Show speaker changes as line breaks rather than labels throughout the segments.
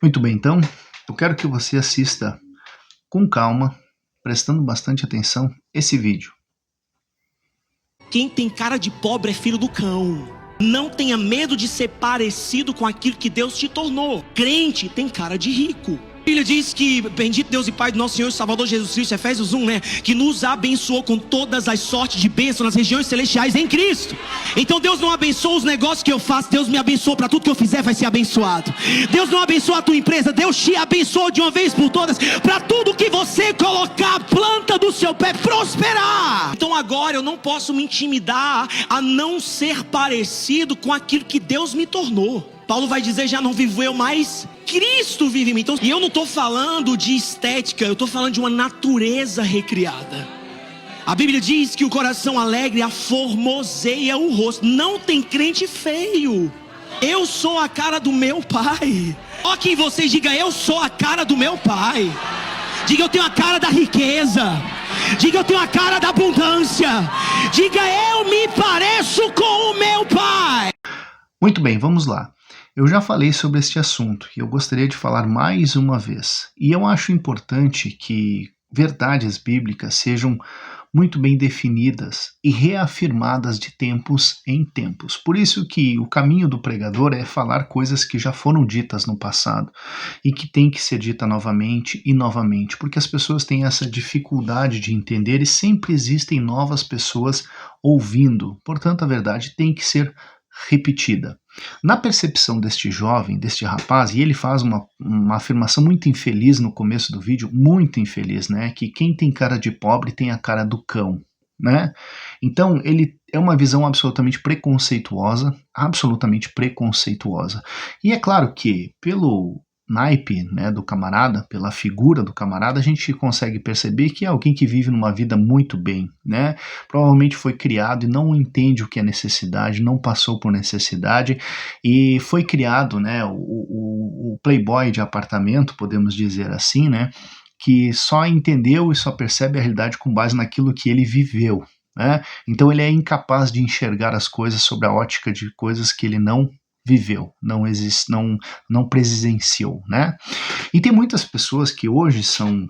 Muito bem, então, eu quero que você assista com calma, prestando bastante atenção, esse vídeo.
Quem tem cara de pobre é filho do cão. Não tenha medo de ser parecido com aquilo que Deus te tornou. Crente tem cara de rico. A Bíblia diz que bendito Deus e Pai do nosso Senhor e Salvador Jesus Cristo, Efésios 1, né? Que nos abençoou com todas as sortes de bênção nas regiões celestiais em Cristo. Então Deus não abençoa os negócios que eu faço, Deus me abençoa para tudo que eu fizer vai ser abençoado. Deus não abençoa a tua empresa, Deus te abençoa de uma vez por todas, para tudo que você colocar a planta do seu pé prosperar. Então agora eu não posso me intimidar a não ser parecido com aquilo que Deus me tornou. Paulo vai dizer, já não vivo eu, mas Cristo vive em mim. Então, e eu não estou falando de estética, eu estou falando de uma natureza recriada. A Bíblia diz que o coração alegre aformoseia o rosto. Não tem crente feio. Eu sou a cara do meu pai. Ó, quem vocês diga, eu sou a cara do meu pai. Diga, eu tenho a cara da riqueza. Diga, eu tenho a cara da abundância. Diga, eu me pareço com o meu pai.
Muito bem, vamos lá. Eu já falei sobre este assunto e eu gostaria de falar mais uma vez. E eu acho importante que verdades bíblicas sejam muito bem definidas e reafirmadas de tempos em tempos. Por isso que o caminho do pregador é falar coisas que já foram ditas no passado e que tem que ser dita novamente e novamente, porque as pessoas têm essa dificuldade de entender e sempre existem novas pessoas ouvindo. Portanto, a verdade tem que ser repetida. Na percepção deste jovem, deste rapaz, e ele faz uma afirmação muito infeliz no começo do vídeo, muito infeliz, né? Que quem tem cara de pobre tem a cara do cão, né? Então, ele é uma visão absolutamente preconceituosa, E é claro que, pelo naipe, né, do camarada, pela figura do camarada, a gente consegue perceber que é alguém que vive numa vida muito bem, né? Provavelmente foi criado e não entende o que é necessidade, não passou por necessidade e foi criado, né, o playboy de apartamento, podemos dizer assim, né, que só entendeu e só percebe a realidade com base naquilo que ele viveu, né? Então ele é incapaz de enxergar as coisas sob a ótica de coisas que ele não viveu, não presenciou, né? E tem muitas pessoas que hoje são,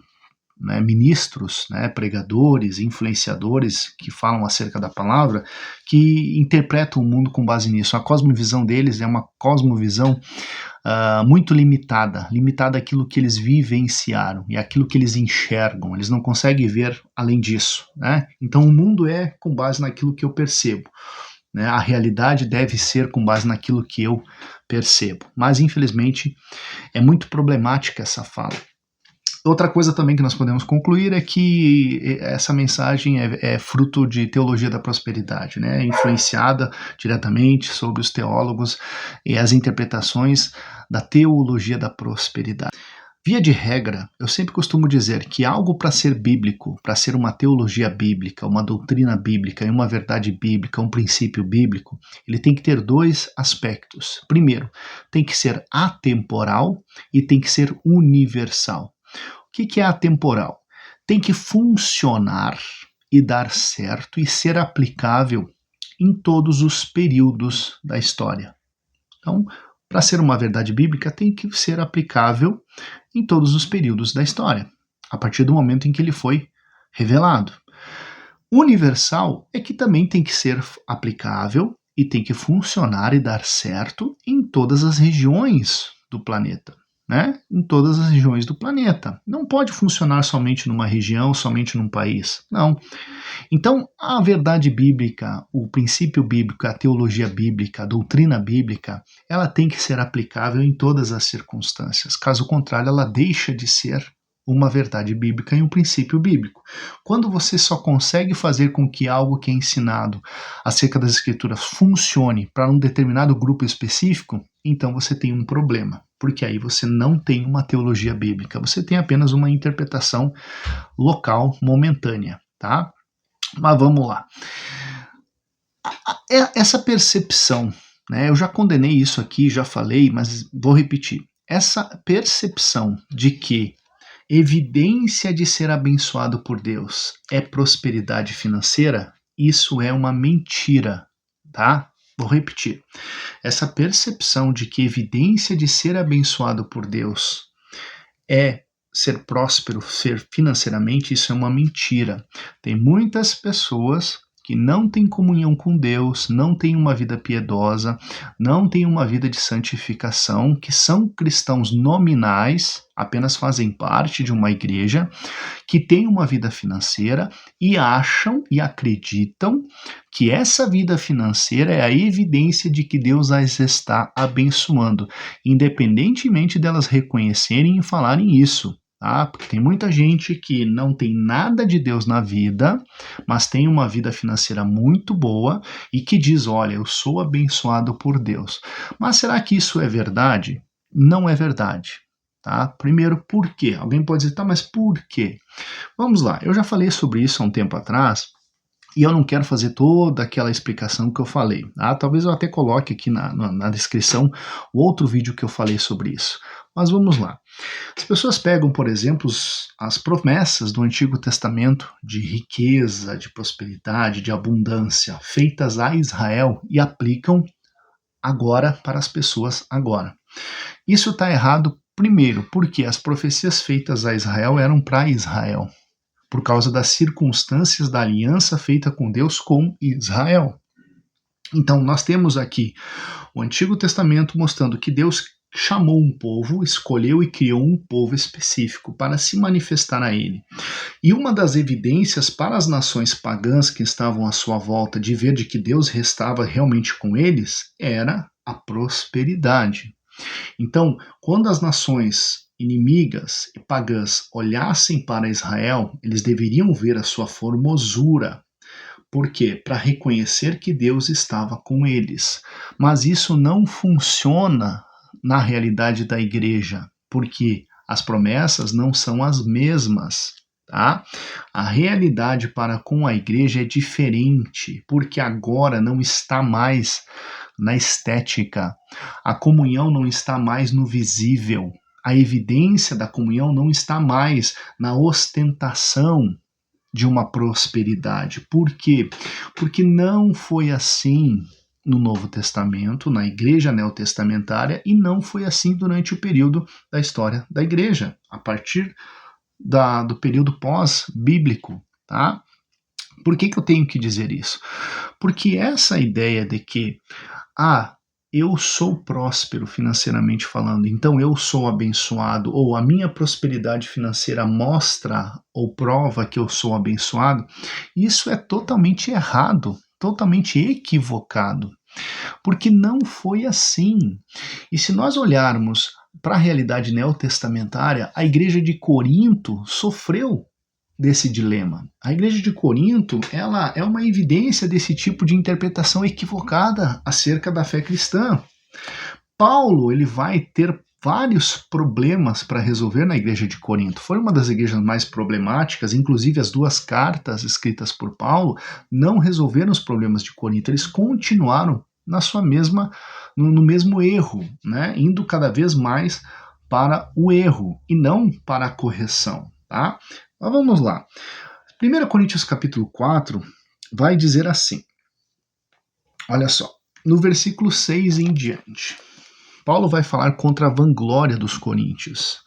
né, ministros, né, pregadores, influenciadores que falam acerca da palavra, que interpretam o mundo com base nisso. A cosmovisão deles é uma cosmovisão muito limitada àquilo que eles vivenciaram e àquilo que eles enxergam. Eles não conseguem ver além disso, né? Então o mundo é com base naquilo que eu percebo. Né, a realidade deve ser com base naquilo que eu percebo. Mas, infelizmente, é muito problemática essa fala. Outra coisa também que nós podemos concluir é que essa mensagem é fruto de teologia da prosperidade, né, influenciada diretamente sobre os teólogos e as interpretações da teologia da prosperidade. Via de regra, eu sempre costumo dizer que algo para ser bíblico, para ser uma teologia bíblica, uma doutrina bíblica e uma verdade bíblica, um princípio bíblico, ele tem que ter dois aspectos. Primeiro, tem que ser atemporal e tem que ser universal. O que é atemporal? Tem que funcionar e dar certo e ser aplicável em todos os períodos da história. Então, para ser uma verdade bíblica, tem que ser aplicável em todos os períodos da história, a partir do momento em que ele foi revelado. Universal é que também tem que ser aplicável e tem que funcionar e dar certo em todas as regiões do planeta. Né? Em todas as regiões do planeta. Não pode funcionar somente numa região, somente num país. Não. Então, a verdade bíblica, o princípio bíblico, a teologia bíblica, a doutrina bíblica, ela tem que ser aplicável em todas as circunstâncias. Caso contrário, ela deixa de ser uma verdade bíblica e um princípio bíblico. Quando você só consegue fazer com que algo que é ensinado acerca das escrituras funcione para um determinado grupo específico, então você tem um problema, porque aí você não tem uma teologia bíblica, você tem apenas uma interpretação local, momentânea, tá? Mas vamos lá. Essa percepção, né, eu já condenei isso aqui, já falei, mas vou repetir. Essa percepção de que evidência de ser abençoado por Deus é prosperidade financeira, isso é uma mentira, tá? Vou repetir. Essa percepção de que evidência de ser abençoado por Deus é ser próspero, ser financeiramente, isso é uma mentira. Tem muitas pessoas que não têm comunhão com Deus, não têm uma vida piedosa, não têm uma vida de santificação, que são cristãos nominais, apenas fazem parte de uma igreja, que têm uma vida financeira e acham e acreditam que essa vida financeira é a evidência de que Deus as está abençoando, independentemente delas reconhecerem e falarem isso. Tá? Porque tem muita gente que não tem nada de Deus na vida, mas tem uma vida financeira muito boa e que diz, olha, eu sou abençoado por Deus. Mas será que isso é verdade? Não é verdade. Tá? Primeiro, por quê? Alguém pode dizer, tá, mas por quê? Vamos lá, eu já falei sobre isso há um tempo atrás, e eu não quero fazer toda aquela explicação que eu falei. Tá? Talvez eu até coloque aqui na descrição o outro vídeo que eu falei sobre isso. Mas vamos lá. As pessoas pegam, por exemplo, as promessas do Antigo Testamento de riqueza, de prosperidade, de abundância, feitas a Israel e aplicam agora para as pessoas agora. Isso está errado, primeiro, porque as profecias feitas a Israel eram para Israel, por causa das circunstâncias da aliança feita com Deus com Israel. Então, nós temos aqui o Antigo Testamento mostrando que Deus chamou um povo, escolheu e criou um povo específico para se manifestar a ele. E uma das evidências para as nações pagãs que estavam à sua volta de ver de que Deus estava realmente com eles era a prosperidade. Então, quando as nações inimigas e pagãs olhassem para Israel, eles deveriam ver a sua formosura. Por quê? Para reconhecer que Deus estava com eles. Mas isso não funciona na realidade da igreja, porque as promessas não são as mesmas. Tá? A realidade para com a igreja é diferente, porque agora não está mais na estética, a comunhão não está mais no visível, a evidência da comunhão não está mais na ostentação de uma prosperidade. Por quê? Porque não foi assim no Novo Testamento, na igreja neotestamentária, e não foi assim durante o período da história da igreja, a partir do período pós-bíblico. Tá? Por que eu tenho que dizer isso? Porque essa ideia de que eu sou próspero financeiramente falando, então eu sou abençoado, ou a minha prosperidade financeira mostra ou prova que eu sou abençoado, isso é totalmente errado, totalmente equivocado, porque não foi assim. E se nós olharmos para a realidade neotestamentária, a igreja de Corinto sofreu desse dilema. A igreja de Corinto, ela é uma evidência desse tipo de interpretação equivocada acerca da fé cristã. Paulo, ele vai ter vários problemas para resolver na igreja de Corinto. Foi uma das igrejas mais problemáticas, inclusive as duas cartas escritas por Paulo não resolveram os problemas de Corinto, eles continuaram no mesmo erro, né? Indo cada vez mais para o erro e não para a correção. Tá? Mas vamos lá. 1 Coríntios capítulo 4 vai dizer assim, olha só, no versículo 6 em diante, Paulo vai falar contra a vanglória dos coríntios.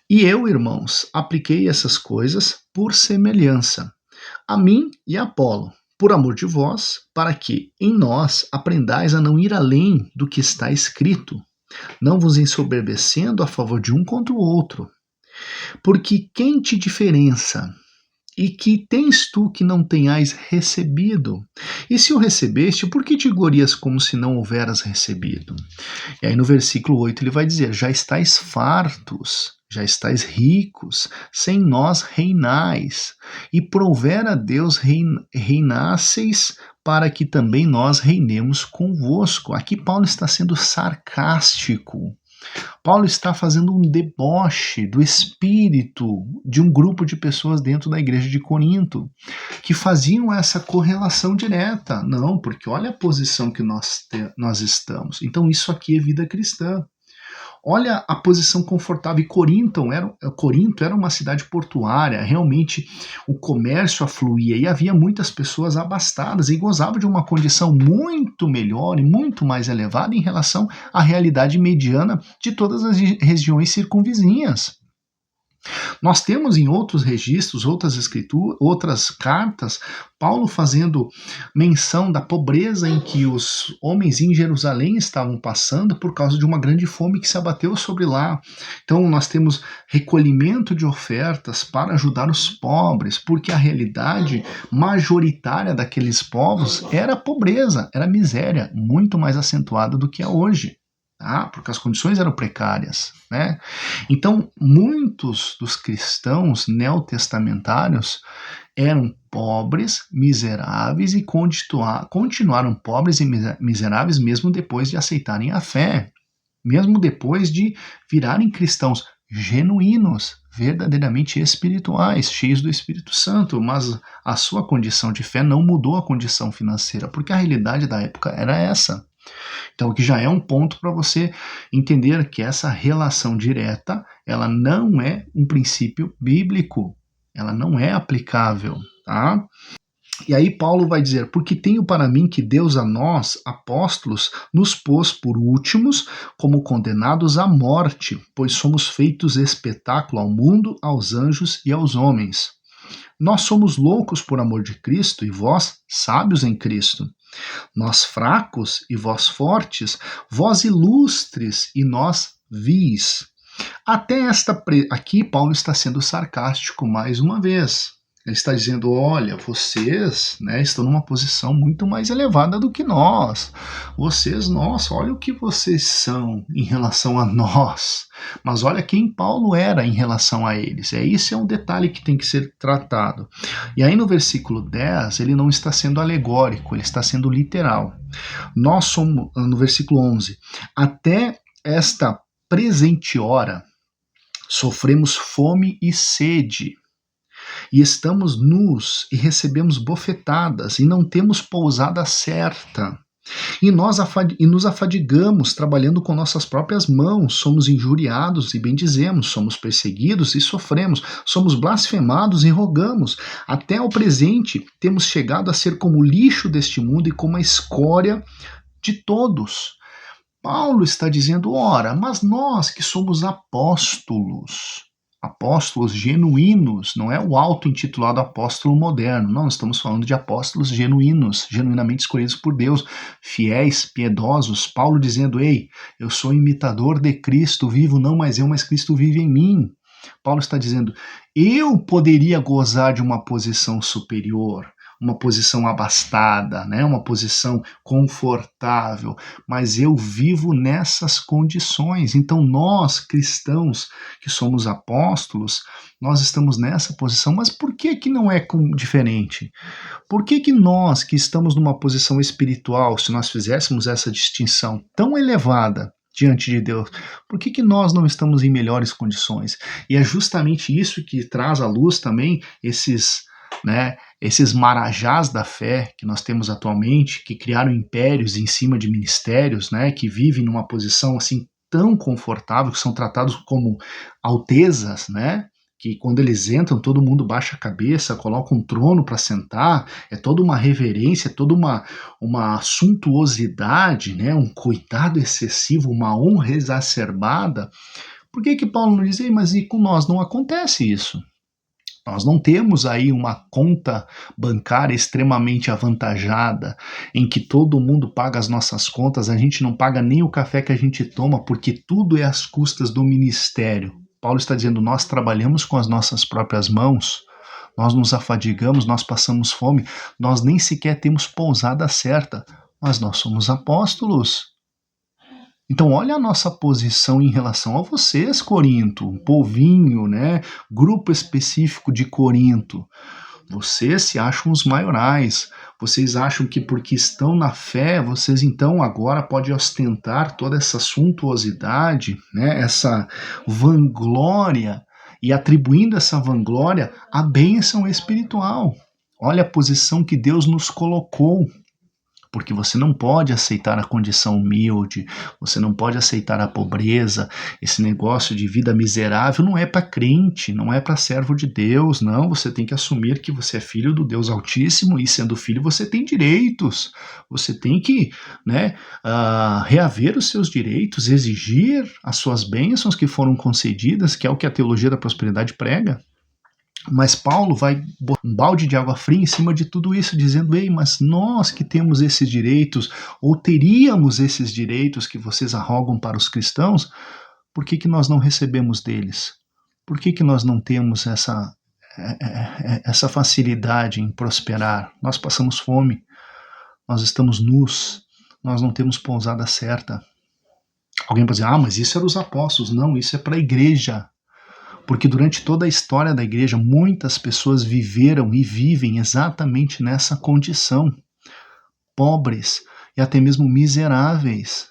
E eu, irmãos, apliquei essas coisas por semelhança, a mim e a Apolo, por amor de vós, para que em nós aprendais a não ir além do que está escrito, não vos ensoberbecendo a favor de um contra o outro. Porque quem te diferença? E que tens tu que não tenhais recebido? E se o recebeste, por que te glorias como se não houveras recebido? E aí no versículo 8 ele vai dizer, já estáis fartos, já estáis ricos, sem nós reinais. E prover a Deus reinasseis para que também nós reinemos convosco. Aqui Paulo está sendo sarcástico. Paulo está fazendo um deboche do espírito de um grupo de pessoas dentro da igreja de Corinto, que faziam essa correlação direta. Não, porque olha a posição que nós estamos. Então isso aqui é vida cristã. Olha a posição confortável. E Corinto era uma cidade portuária, realmente o comércio afluía e havia muitas pessoas abastadas e gozavam de uma condição muito melhor e muito mais elevada em relação à realidade mediana de todas as regiões circunvizinhas. Nós temos em outros registros, outras escrituras, outras cartas, Paulo fazendo menção da pobreza em que os homens em Jerusalém estavam passando por causa de uma grande fome que se abateu sobre lá. Então nós temos recolhimento de ofertas para ajudar os pobres, porque a realidade majoritária daqueles povos era a pobreza, era a miséria, muito mais acentuada do que é hoje. Porque as condições eram precárias, né? Então, muitos dos cristãos neotestamentários eram pobres, miseráveis e continuaram pobres e miseráveis mesmo depois de aceitarem a fé, mesmo depois de virarem cristãos genuínos, verdadeiramente espirituais, cheios do Espírito Santo, mas a sua condição de fé não mudou a condição financeira, porque a realidade da época era essa. Então, aqui já é um ponto para você entender que essa relação direta, ela não é um princípio bíblico, ela não é aplicável, tá? E aí Paulo vai dizer, porque tenho para mim que Deus a nós, apóstolos, nos pôs por últimos como condenados à morte, pois somos feitos espetáculo ao mundo, aos anjos e aos homens. Nós somos loucos por amor de Cristo e vós, sábios em Cristo. Nós fracos e vós fortes, vós ilustres e nós vis. Aqui Paulo está sendo sarcástico mais uma vez. Ele está dizendo, olha, vocês, né, estão numa posição muito mais elevada do que nós. Vocês, nossa, olha o que vocês são em relação a nós. Mas olha quem Paulo era em relação a eles. Esse é um detalhe que tem que ser tratado. E aí no versículo 10, ele não está sendo alegórico, ele está sendo literal. Nós somos, no versículo 11, até esta presente hora, sofremos fome e sede, e estamos nus e recebemos bofetadas e não temos pousada certa. E nos afadigamos trabalhando com nossas próprias mãos, somos injuriados e bendizemos, somos perseguidos e sofremos, somos blasfemados e rogamos. Até ao presente temos chegado a ser como o lixo deste mundo e como a escória de todos. Paulo está dizendo, ora, mas nós que somos apóstolos genuínos, não é o auto-intitulado apóstolo moderno, não, estamos falando de apóstolos genuínos, genuinamente escolhidos por Deus, fiéis, piedosos, Paulo dizendo, ei, eu sou imitador de Cristo, vivo não mais eu, mas Cristo vive em mim. Paulo está dizendo, eu poderia gozar de uma posição superior, uma posição abastada, né? Uma posição confortável, mas eu vivo nessas condições. Então nós, cristãos, que somos apóstolos, nós estamos nessa posição, mas por que não é diferente? Por que nós, que estamos numa posição espiritual, se nós fizéssemos essa distinção tão elevada diante de Deus, por que nós não estamos em melhores condições? E é justamente isso que traz à luz também esses marajás da fé que nós temos atualmente, que criaram impérios em cima de ministérios, né, que vivem numa posição assim tão confortável, que são tratados como altezas, né, que quando eles entram todo mundo baixa a cabeça, coloca um trono para sentar, é toda uma reverência, toda uma suntuosidade, né, um cuidado excessivo, uma honra exacerbada. Por que Paulo não diz, mas e com nós não acontece isso? Nós não temos aí uma conta bancária extremamente avantajada, em que todo mundo paga as nossas contas, a gente não paga nem o café que a gente toma, porque tudo é às custas do ministério. Paulo está dizendo, nós trabalhamos com as nossas próprias mãos, nós nos afadigamos, nós passamos fome, nós nem sequer temos pousada certa, mas nós somos apóstolos. Então olha a nossa posição em relação a vocês, Corinto, um povinho, né? Grupo específico de Corinto. Vocês se acham os maiorais, vocês acham que porque estão na fé, vocês então agora podem ostentar toda essa suntuosidade, né? Essa vanglória, e atribuindo essa vanglória à bênção espiritual. Olha a posição que Deus nos colocou. porque você não pode aceitar a condição humilde, você não pode aceitar a pobreza. Esse negócio de vida miserável não é para crente, não é para servo de Deus, não. Você tem que assumir que você é filho do Deus Altíssimo, e sendo filho você tem direitos, você tem que, né, reaver os seus direitos, exigir as suas bênçãos que foram concedidas, que é o que a teologia da prosperidade prega. Mas Paulo vai botar um balde de água fria em cima de tudo isso, dizendo: ei, mas nós que temos esses direitos, ou teríamos esses direitos que vocês arrogam para os cristãos, por que nós não recebemos deles? Por que nós não temos essa facilidade em prosperar? Nós passamos fome, nós estamos nus, nós não temos pousada certa. Alguém pode dizer: mas isso era os apóstolos. Não, isso é para a igreja. Porque durante toda a história da igreja, muitas pessoas viveram e vivem exatamente nessa condição. Pobres e até mesmo miseráveis.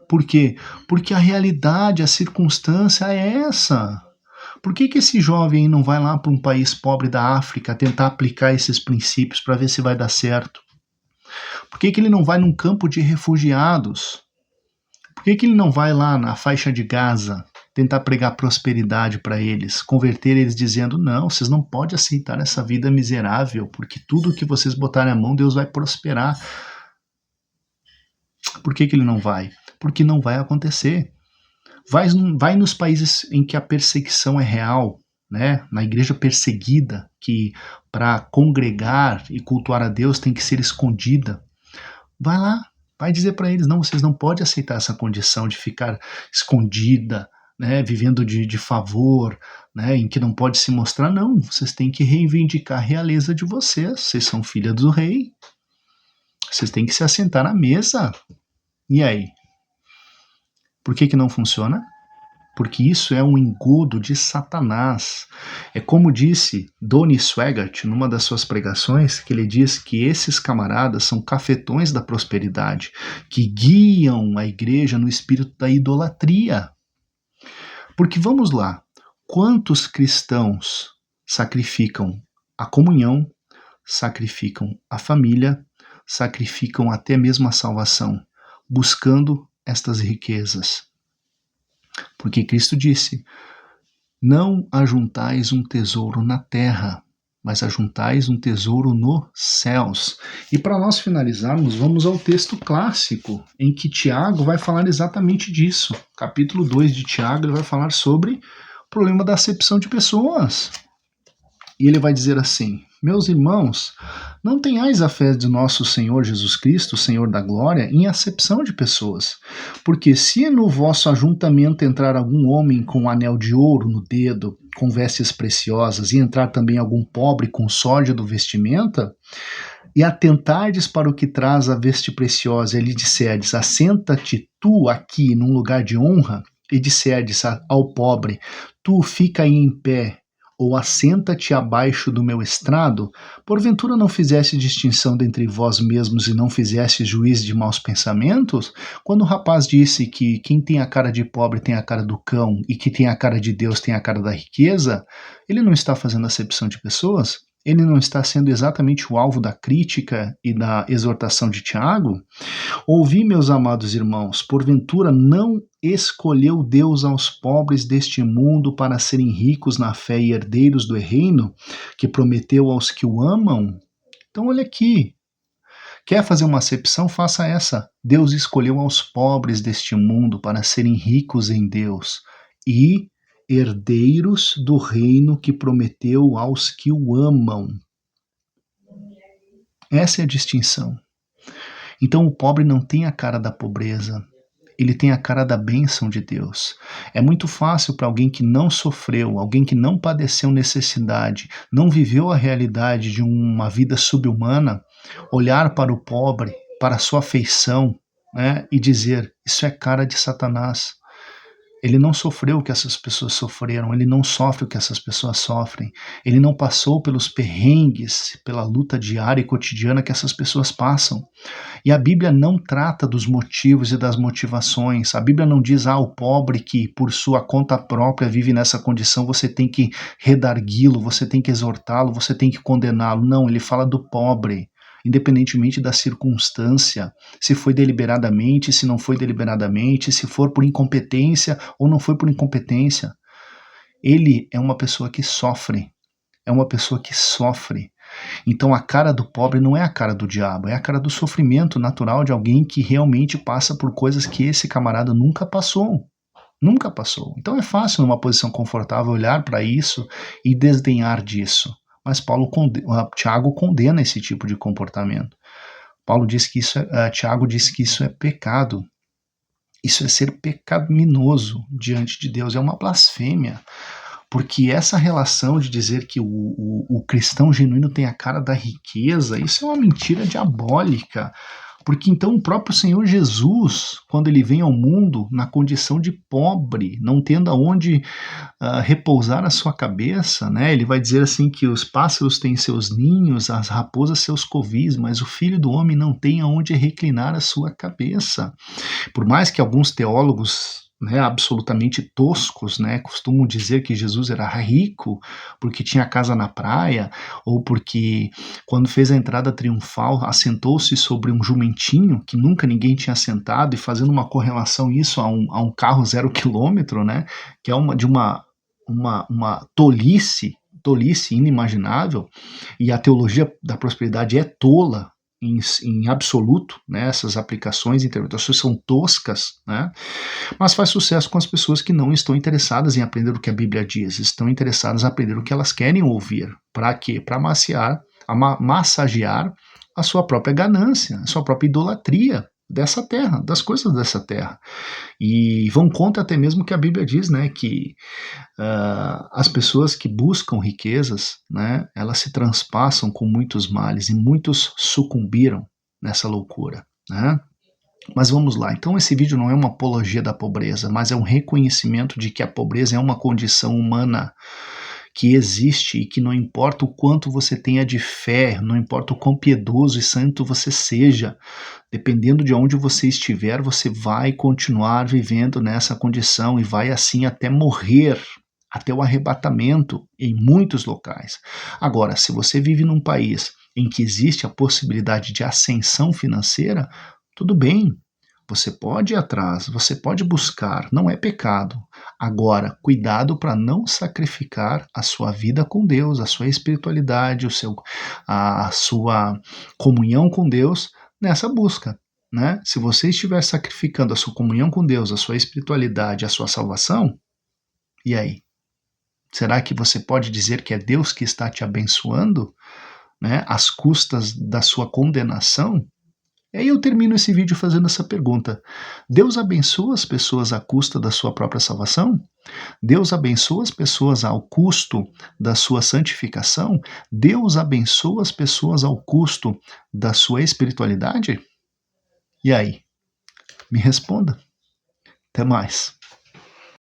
Por quê? Porque a realidade, a circunstância é essa. Por que esse jovem não vai lá para um país pobre da África tentar aplicar esses princípios para ver se vai dar certo? Por que ele não vai num campo de refugiados? Por que ele não vai lá na faixa de Gaza tentar pregar prosperidade para eles, converter eles dizendo: não, vocês não podem aceitar essa vida miserável, porque tudo que vocês botarem a mão, Deus vai prosperar. Por que ele não vai? Porque não vai acontecer. Vai nos países em que a perseguição é real, né? Na igreja perseguida, que para congregar e cultuar a Deus tem que ser escondida. Vai lá, vai dizer para eles: não, vocês não podem aceitar essa condição de ficar escondida, né, vivendo de favor, né, em que não pode se mostrar. Não, vocês têm que reivindicar a realeza de vocês são filha do rei, vocês têm que se assentar à mesa. E aí? Por que não funciona? Porque isso é um engodo de Satanás. É como disse Donnie Swaggart numa das suas pregações, que ele diz que esses camaradas são cafetões da prosperidade, que guiam a igreja no espírito da idolatria. Porque vamos lá, quantos cristãos sacrificam a comunhão, sacrificam a família, sacrificam até mesmo a salvação, buscando estas riquezas? Porque Cristo disse: não ajuntais um tesouro na terra, mas ajuntais um tesouro nos céus. E para nós finalizarmos, vamos ao texto clássico, em que Tiago vai falar exatamente disso. Capítulo 2 de Tiago, ele vai falar sobre o problema da acepção de pessoas. E ele vai dizer assim: meus irmãos, não tenhais a fé de nosso Senhor Jesus Cristo, Senhor da glória, em acepção de pessoas. Porque se no vosso ajuntamento entrar algum homem com um anel de ouro no dedo, com vestes preciosas, e entrar também algum pobre com sórdido vestimenta, e atentardes para o que traz a veste preciosa, e lhe disserdes: assenta-te tu aqui num lugar de honra, e disserdes ao pobre: tu fica aí em pé, ou assenta-te abaixo do meu estrado, porventura não fizeste distinção dentre vós mesmos e não fizeste juízo de maus pensamentos? Quando o rapaz disse que quem tem a cara de pobre tem a cara do cão e que tem a cara de Deus tem a cara da riqueza, ele não está fazendo acepção de pessoas? Ele não está sendo exatamente o alvo da crítica e da exortação de Tiago? Ouvi, meus amados irmãos, porventura não escolheu Deus aos pobres deste mundo para serem ricos na fé e herdeiros do reino, que prometeu aos que o amam? Então olha aqui, quer fazer uma acepção? Faça essa. Deus escolheu aos pobres deste mundo para serem ricos em Deus e herdeiros do reino que prometeu aos que o amam. Essa é a distinção. Então o pobre não tem a cara da pobreza, ele tem a cara da bênção de Deus. É muito fácil para alguém que não sofreu, alguém que não padeceu necessidade, não viveu a realidade de uma vida subhumana, olhar para o pobre, para a sua afeição, né, e dizer: isso é cara de Satanás. Ele não sofreu o que essas pessoas sofreram, ele não sofre o que essas pessoas sofrem, ele não passou pelos perrengues, pela luta diária e cotidiana que essas pessoas passam. E a Bíblia não trata dos motivos e das motivações. A Bíblia não diz: o pobre que por sua conta própria vive nessa condição, você tem que redargui-lo, você tem que exortá-lo, você tem que condená-lo. Não, ele fala do pobre. independentemente da circunstância, se foi deliberadamente, se não foi deliberadamente, se for por incompetência ou não foi por incompetência. Ele é uma pessoa que sofre, é uma pessoa que sofre. Então a cara do pobre não é a cara do diabo, é a cara do sofrimento natural de alguém que realmente passa por coisas que esse camarada nunca passou. Nunca passou. Então é fácil, numa posição confortável, olhar para isso e desdenhar disso. Mas Tiago condena esse tipo de comportamento. Tiago diz que isso é pecado. Isso é ser pecaminoso diante de Deus, é uma blasfêmia. Porque essa relação de dizer que o cristão genuíno tem a cara da riqueza, isso é uma mentira diabólica. Porque então o próprio Senhor Jesus, quando ele vem ao mundo na condição de pobre, não tendo aonde repousar a sua cabeça, né? Ele vai dizer assim que os pássaros têm seus ninhos, as raposas seus covis, mas o Filho do Homem não tem aonde reclinar a sua cabeça. Por mais que alguns teólogos, né, absolutamente toscos, né, costumam dizer que Jesus era rico porque tinha casa na praia, ou porque quando fez a entrada triunfal assentou-se sobre um jumentinho que nunca ninguém tinha sentado, e fazendo uma correlação isso a um carro 0 quilômetro, né, que é uma tolice inimaginável, e a teologia da prosperidade é tola em absoluto, né? Essas aplicações, interpretações são toscas, né? Mas faz sucesso com as pessoas que não estão interessadas em aprender o que a Bíblia diz, estão interessadas em aprender o que elas querem ouvir. Para quê? Para massagear a sua própria ganância, a sua própria idolatria dessa terra, das coisas dessa terra. E vão contra até mesmo o que a Bíblia diz, né, que as pessoas que buscam riquezas, né, elas se transpassam com muitos males, e muitos sucumbiram nessa loucura, né? Mas vamos lá, então esse vídeo não é uma apologia da pobreza, mas é um reconhecimento de que a pobreza é uma condição humana que existe, e que não importa o quanto você tenha de fé, não importa o quão piedoso e santo você seja, dependendo de onde você estiver, você vai continuar vivendo nessa condição e vai assim até morrer, até o arrebatamento em muitos locais. Agora, se você vive num país em que existe a possibilidade de ascensão financeira, tudo bem, você pode ir atrás, você pode buscar, não é pecado. Agora, cuidado para não sacrificar a sua vida com Deus, a sua espiritualidade, a sua comunhão com Deus nessa busca, né? Se você estiver sacrificando a sua comunhão com Deus, a sua espiritualidade, a sua salvação, e aí? Será que você pode dizer que é Deus que está te abençoando, né, às custas da sua condenação? E aí eu termino esse vídeo fazendo essa pergunta: Deus abençoa as pessoas à custa da sua própria salvação? Deus abençoa as pessoas ao custo da sua santificação? Deus abençoa as pessoas ao custo da sua espiritualidade? E aí? Me responda. Até mais.